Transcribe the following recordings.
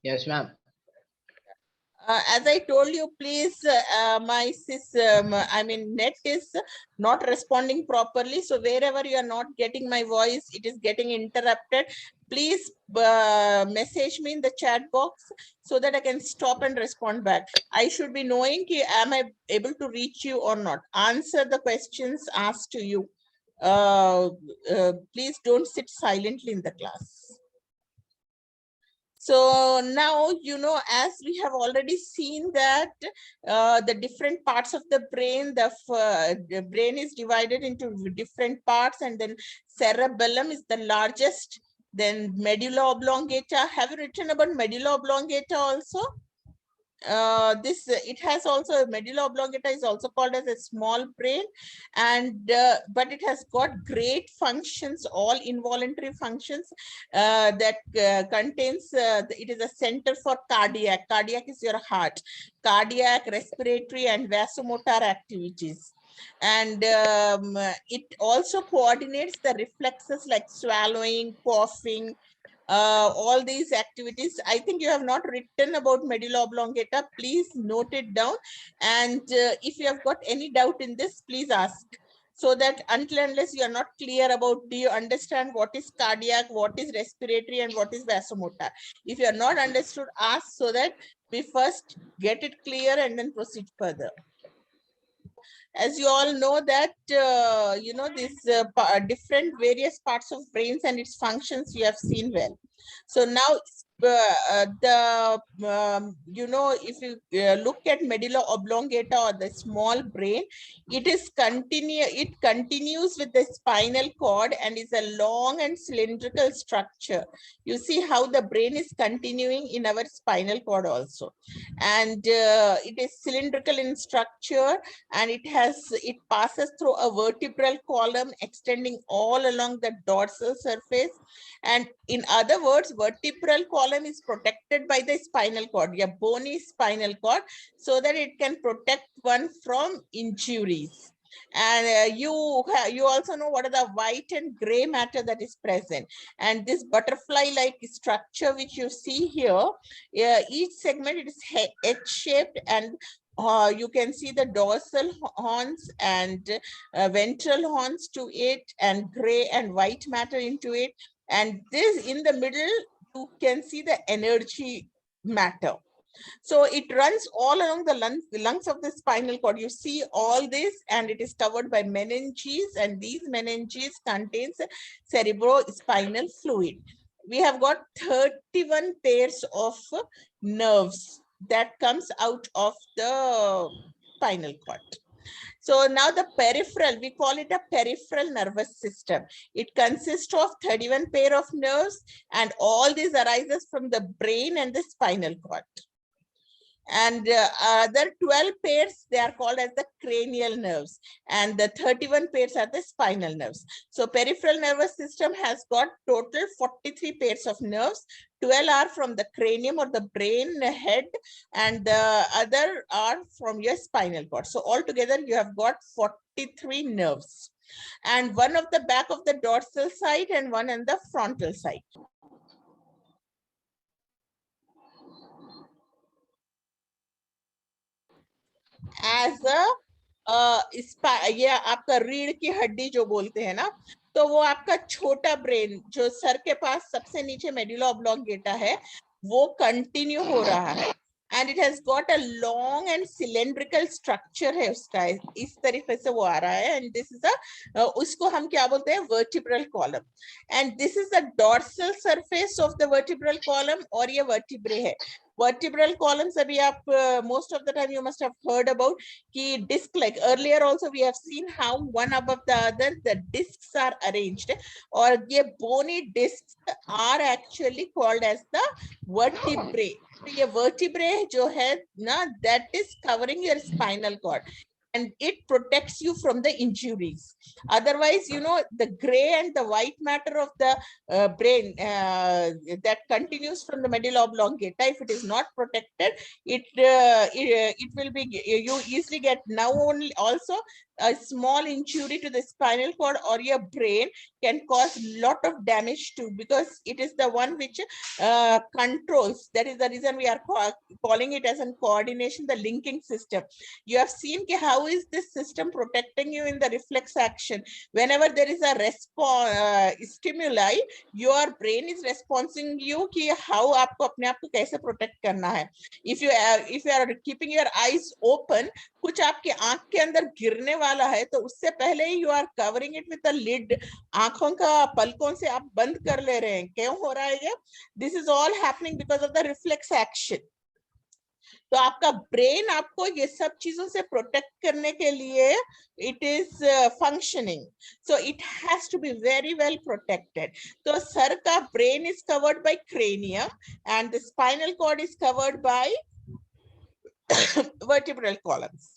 Yes, ma'am. As I told you, please, my net is not responding properly. So wherever you are not getting my voice, it is getting interrupted. Please message me in the chat box so that I can stop and respond back. I should be knowing, am I able to reach you or not? Answer the questions asked to you. Please don't sit silently in the class. So now, as we have already seen that the different parts of the brain, the brain is divided into different parts, and then cerebellum is the largest, then medulla oblongata. Have you written about medulla oblongata also? It has also, medulla oblongata is also called as a small brain, and but it has got great functions, all involuntary functions that contains, it is a center for cardiac is your heart, cardiac, respiratory and vasomotor activities. And it also coordinates the reflexes like swallowing, coughing, all these activities. I think you have not written about medulla oblongata. Please note it down. And if you have got any doubt in this, please ask. So that until unless you are not clear about, do you understand what is cardiac, what is respiratory, and what is vasomotor? If you are not understood, ask so that we first get it clear and then proceed further. As you all know that, these different various parts of brains and its functions you have seen well. So now, if you look at medulla oblongata or the small brain, it continues with the spinal cord and is a long and cylindrical structure. You see how the brain is continuing in our spinal cord also. And it is cylindrical in structure, and it passes through a vertebral column extending all along the dorsal surface. And in other words, vertebral column is protected by the spinal cord, your bony spinal cord, so that it can protect one from injuries. And you also know what are the white and gray matter that is present. And this butterfly-like structure which you see here, each segment, it is H-shaped, and you can see the dorsal horns and ventral horns to it, and gray and white matter into it. And this, in the middle, you can see the energy matter. So it runs all along the lungs of the spinal cord. You see all this, and it is covered by meninges, and these meninges contains cerebrospinal fluid. We have got 31 pairs of nerves that comes out of the spinal cord. So now the peripheral, we call it a peripheral nervous system. It consists of 31 pair of nerves, and all this arises from the brain and the spinal cord. And other 12 pairs, they are called as the cranial nerves, and the 31 pairs are the spinal nerves. So peripheral nervous system has got total 43 pairs of nerves. 12 are from the cranium or the brain head, and the other are from your spinal cord. So altogether you have got 43 nerves, and one of the back of the dorsal side and one on the frontal side. As ये आपका रीढ़ की हड्डी जो बोलते हैं ना, तो वो आपका छोटा ब्रेन जो सर के पास सबसे नीचे मेडुला ऑब्लोंगेटा है, वो कंटिन्यू हो रहा है, and it has got a long and cylindrical structure है उसका, इस तरीके से वो आ रहा है, and this is a उसको हम क्या बोलते हैं, vertebral column, and this is the dorsal surface of the vertebral column, और ये vertebrae है. Vertebral columns, abhi aap, most of the time you must have heard about ki disc, like earlier also we have seen how one above the other the discs are arranged, or ye bony discs are actually called as the vertebrae. So ye vertebrae jo hai na, that is covering your spinal cord, and it protects you from the injuries. Otherwise, the gray and the white matter of the brain that continues from the medulla oblongata, if it is not protected, it will be, you easily get, now only also a small injury to the spinal cord or your brain can cause lot of damage too, because it is the one which controls. That is the reason we are calling it as a coordination, the linking system. You have seen how is this system protecting you in the reflex action. Whenever there is a stimuli, your brain is responding you कि how आपको अपने आप को कैसे protect करना है. If you are keeping your eyes open, कुछ आपके आंख के अंदर गिरने वाला है तो उससे पहले ही you are covering it with a lid. आंखों का पलकों से आप बंद कर ले रहे हैं. क्यों हो रहा है ये? This is all happening because of the reflex action. तो आपका ब्रेन आपको ये सब चीजों से प्रोटेक्ट करने के लिए it is functioning, so it has to be very well protected. तो सर का brain is covered by cranium and the spinal cord is covered by vertebral columns.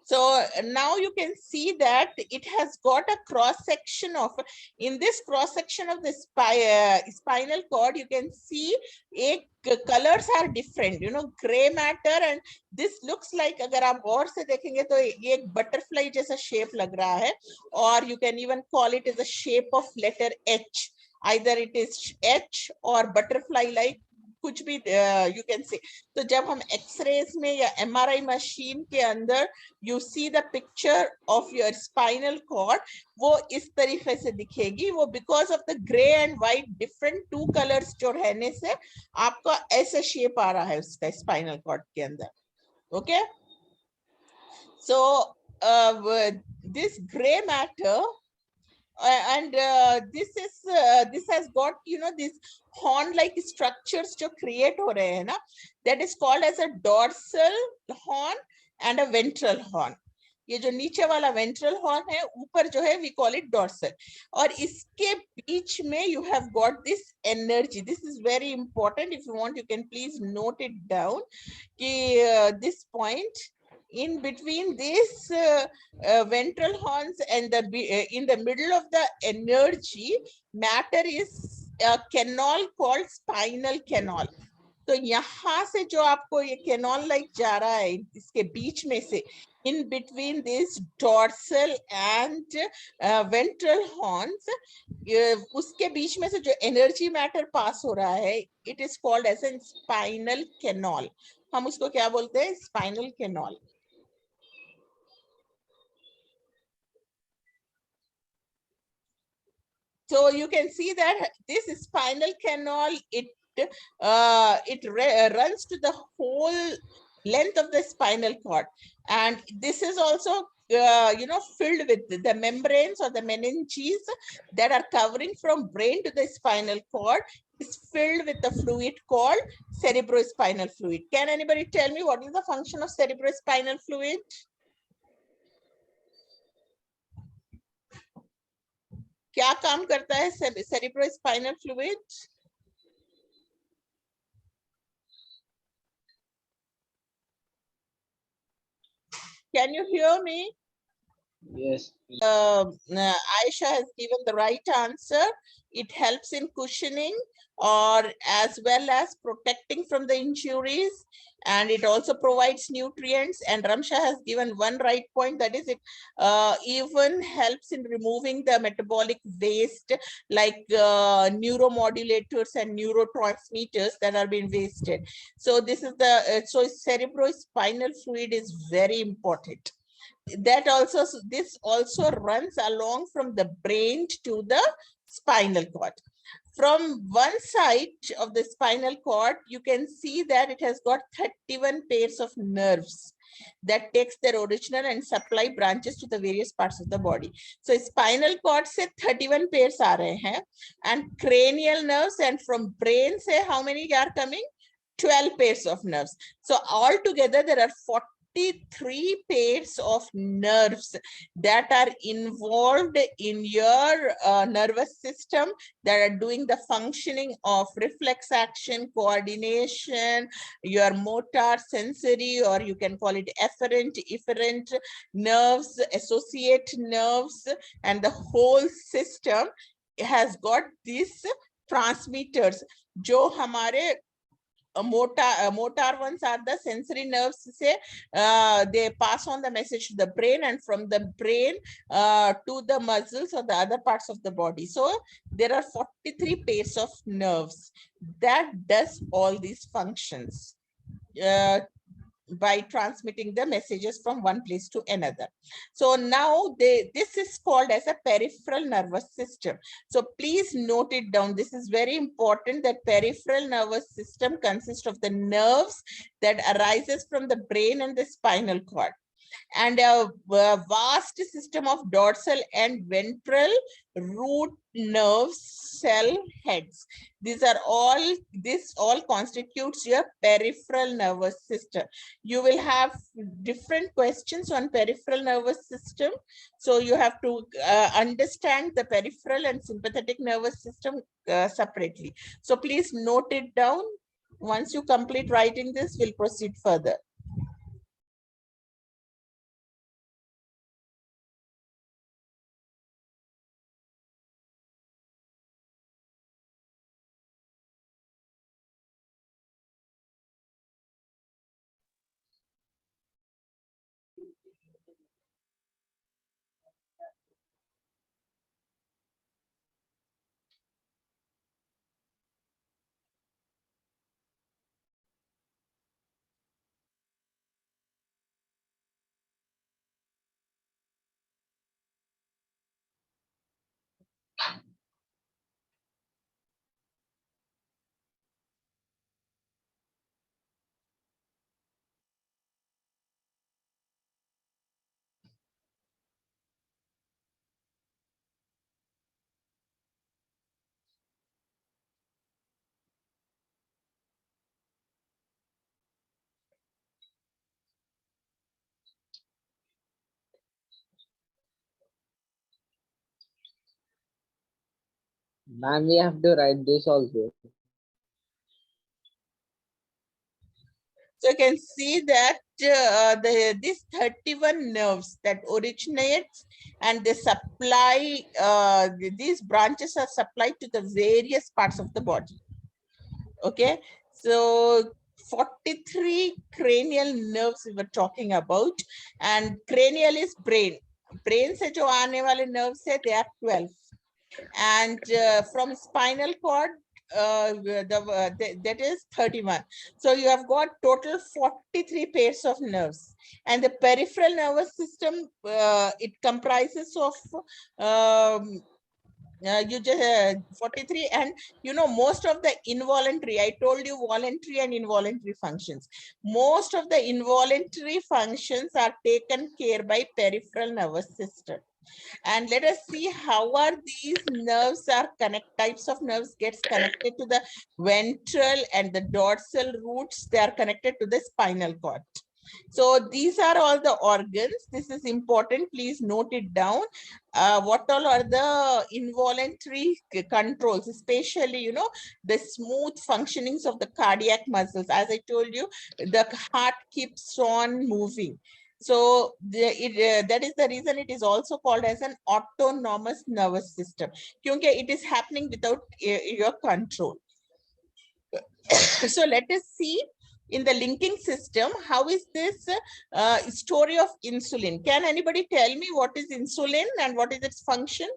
So now you can see that it has got a cross section of, in this cross section of the spinal cord, you can see colors are different, you know, gray matter, and this looks like, अगर आप गौर से देखेंगे तो ये एक butterfly जैसा shape लग रहा है, or you can even call it as a shape of letter H. Either it is H or butterfly like, कुछ भी you can see. तो जब हम एक्सरेज में या MRI मशीन के अंदर you see the picture of your spinal cord, वो इस तरीके से दिखेगी. वो because of the gray and white different two colors जो रहने से आपका ऐसा shape आ रहा है उसका spinal cord के अंदर. Okay, so this gray matter and this has got, you know, this horn like structures जो create हो रहे हैं ना, that is called as a dorsal horn and a ventral horn. ये जो नीचे वाला ventral horn है, ऊपर जो है we call it dorsal. और इसके बीच में you have got this energy. This is very important. If you want, you can please note it down कि this point, in between these ventral horns and in the middle of the energy matter is a canal called spinal canal. तो यहाँ से जो आपको ये canal like जा रहा है इसके बीच में से, in between this dorsal and ventral horns, उसके बीच में से जो energy matter pass हो रहा है, it is called as a spinal canal. हम उसको क्या बोलते हैं? Spinal canal. So you can see that this spinal canal, it runs to the whole length of the spinal cord, and this is also you know, filled with the membranes or the meninges that are covering from brain to the spinal cord, is filled with the fluid called cerebrospinal fluid. Can anybody tell me what is the function of cerebrospinal fluid? क्या काम करता है cerebrospinal fluid? Can you hear me? Yes. Aisha has given the right answer. It helps in cushioning or as well as protecting from the injuries, and it also provides nutrients. And Ramsha has given one right point, that is it even helps in removing the metabolic waste like neuromodulators and neurotransmitters that are being wasted. So this is the so cerebrospinal fluid is very important. That also, this also runs along from the brain to the spinal cord. From one side of the spinal cord, you can see that it has got 31 pairs of nerves that takes their original and supply branches to the various parts of the body. So spinal cord se 31 pairs are rahe hain, and cranial nerves, and from brain se how many are coming? 12 pairs of nerves. So altogether there are 43 pairs of nerves that are involved in your nervous system, that are doing the functioning of reflex action, coordination, your motor, sensory, or you can call it efferent nerves, associate nerves, and the whole system has got these transmitters जो हमारे motor ones are the sensory nerves. Say they pass on the message to the brain, and from the brain to the muscles or the other parts of the body. So there are 43 pairs of nerves that does all these functions by transmitting the messages from one place to another. So now this is called as a peripheral nervous system. So please note it down. This is very important, that peripheral nervous system consists of the nerves that arises from the brain and the spinal cord, and a vast system of dorsal and ventral root nerves cell heads. This all constitutes your peripheral nervous system. You will have different questions on peripheral nervous system. So you have to understand the peripheral and sympathetic nervous system separately. So please note it down. Once you complete writing this, we'll proceed further. Man, we have to write this also. So you can see that these 31 nerves that originates and they supply, these branches are supplied to the various parts of the body. Okay, so 43 cranial nerves we were talking about, and cranial is brain. Brain se jo aane wale nerves hai, they are 12. And from spinal cord, that is 31. So you have got total 43 pairs of nerves. And the peripheral nervous system, it comprises of you just 43, and you know, most of the involuntary, I told you voluntary and involuntary functions, most of the involuntary functions are taken care by peripheral nervous system. And let us see how are these nerves are types of nerves gets connected to the ventral and the dorsal roots. They are connected to the spinal cord. So these are all the organs. This is important. Please note it down. What all are the involuntary controls, especially, you know, the smooth functionings of the cardiac muscles. As I told you, the heart keeps on moving. So that is the reason it is also called as an autonomous nervous system. Because it is happening without your control. So let us see in the linking system, how is this story of insulin? Can anybody tell me what is insulin and what is its function?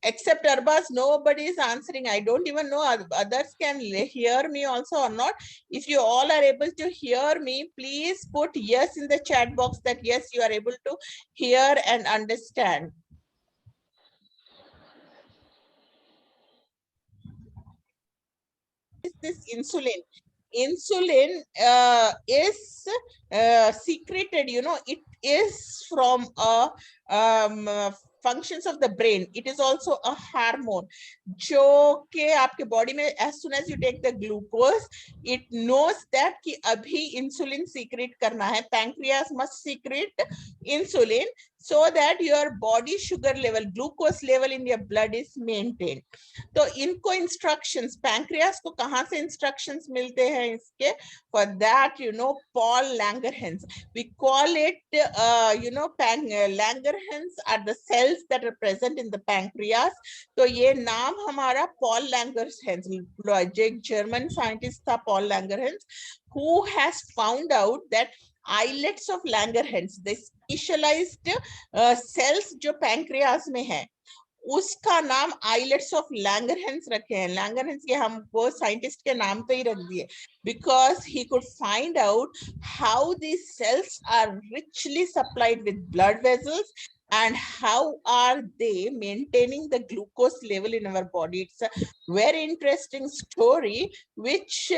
Except Arbaz, nobody is answering. I don't even know others can hear me also or not. If you all are able to hear me, please put yes in the chat box that yes, you are able to hear and understand. Is this insulin? Insulin is secreted, you know, it is from functions of the brain. It is also a hormone. जो के आपके body में, as soon as you take the glucose, it knows that कि अभी insulin secrete करना है. Pancreas must secrete insulin. so that your body sugar level, glucose level in your blood is maintained. तो इनको instructions, pancreas को कहाँ से instructions मिलते हैं इसके? For that, Paul Langerhans. We call it, Langerhans are the cells that are present in the pancreas. तो ये नाम हमारा Paul Langerhans, एक German scientist था Paul Langerhans, who has found out that islets of Langerhans, the specialized cells जो pancreas में है, उसका नाम आइलेट्स ऑफ लैंगरहैंस रखे हैं. लैंगरहैंस के हम वो साइंटिस्ट के नाम पे ही रख दिए, because he could find out how these cells are richly supplied with blood vessels and how are they maintaining the glucose level in our body. It's a very interesting story which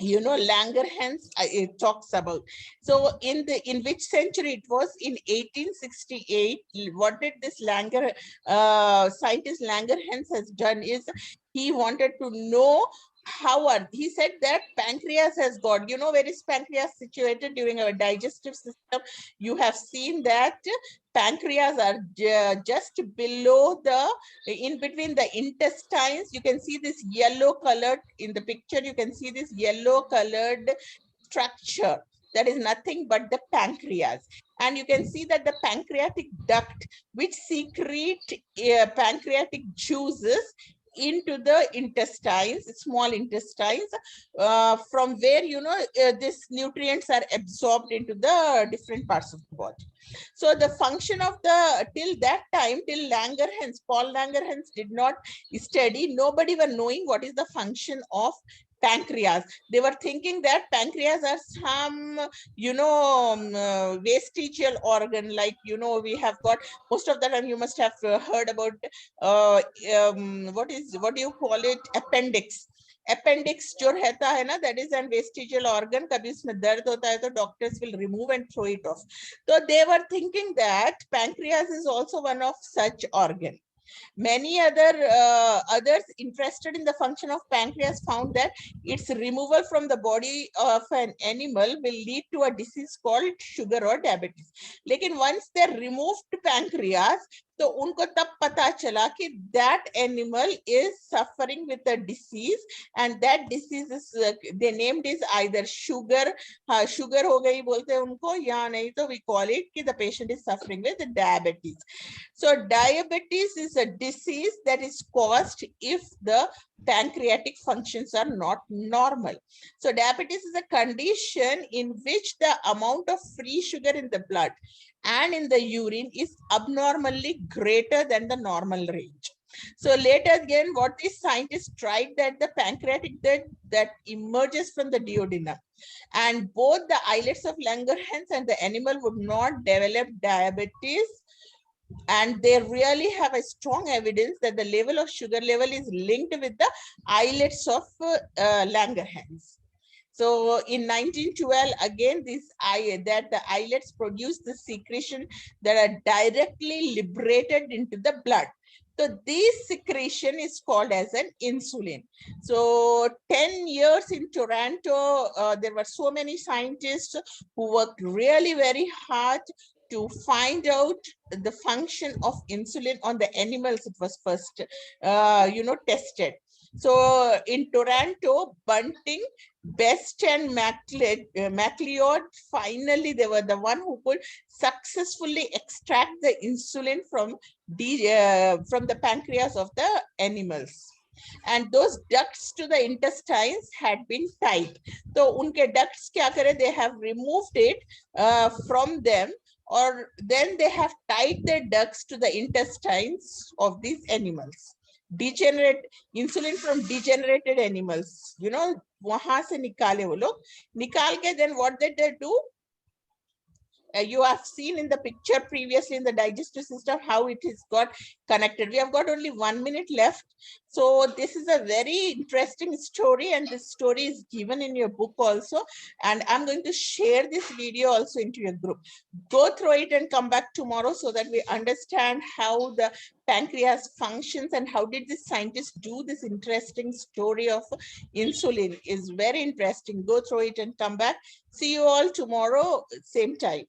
Langerhans it talks about. So in which century it was? In 1868. What did this scientist Langerhans has done is he wanted to know he said that pancreas has got, where is pancreas situated during our digestive system? You have seen that pancreas are just below in between the intestines. You can see this yellow colored in the picture. You can see this yellow colored structure. That is nothing but the pancreas. And you can see that the pancreatic duct, which secrete pancreatic juices into the intestines, small intestines, from where, these nutrients are absorbed into the different parts of the body. So the function of till that time, till Langerhans, Paul Langerhans did not study, nobody were knowing what is the function of pancreas. They were thinking that pancreas are some, vestigial organ, like, we have got, most of the time you must have heard about, what do you call it? Appendix. Appendix जो रहता है ना, that is an vestigial organ. कभी उसमें दर्द होता है तो doctors will remove and throw it off. So they were thinking that pancreas is also one of such organ. Many others interested in the function of pancreas found that its removal from the body of an animal will lead to a disease called sugar or diabetes. Lekin once they removed pancreas, तो उनको तब पता चला कि that animal is suffering with a disease, and that disease is they named is either sugar, sugar हो गई बोलते हैं उनको, या नहीं तो we call it कि the patient is suffering with diabetes. So diabetes is a disease that is caused if the pancreatic functions are not normal. So diabetes is a condition in which the amount of free sugar in the blood and in the urine is abnormally greater than the normal range. So later again, what these scientists tried, that the pancreatic that emerges from the duodenum, and both the islets of Langerhans and the animal would not develop diabetes. And they really have a strong evidence that the level of sugar level is linked with the islets of Langerhans. So in 1912, again, the islets produce the secretion that are directly liberated into the blood. So this secretion is called as an insulin. So 10 years in Toronto, there were so many scientists who worked really very hard to find out the function of insulin on the animals. It was first, tested. So in Toronto, Bunting, Best and MacLeod, finally they were the one who could successfully extract the insulin from the pancreas of the animals. And those ducts to the intestines had been tied. So unke ducts kya kare, they have removed it from them, or then they have tied the ducts to the intestines of these animals. Degenerate insulin from degenerated animals, wahan se nikale wo log, nikal ke then what did they do? You have seen in the picture previously in the digestive system how it is got connected. We have got only 1 minute left. So this is a very interesting story, and this story is given in your book also. And I'm going to share this video also into your group. Go through it and come back tomorrow so that we understand how the pancreas functions and how did the scientists do this interesting story of insulin. Is very interesting. Go through it and come back. See you all tomorrow, same time.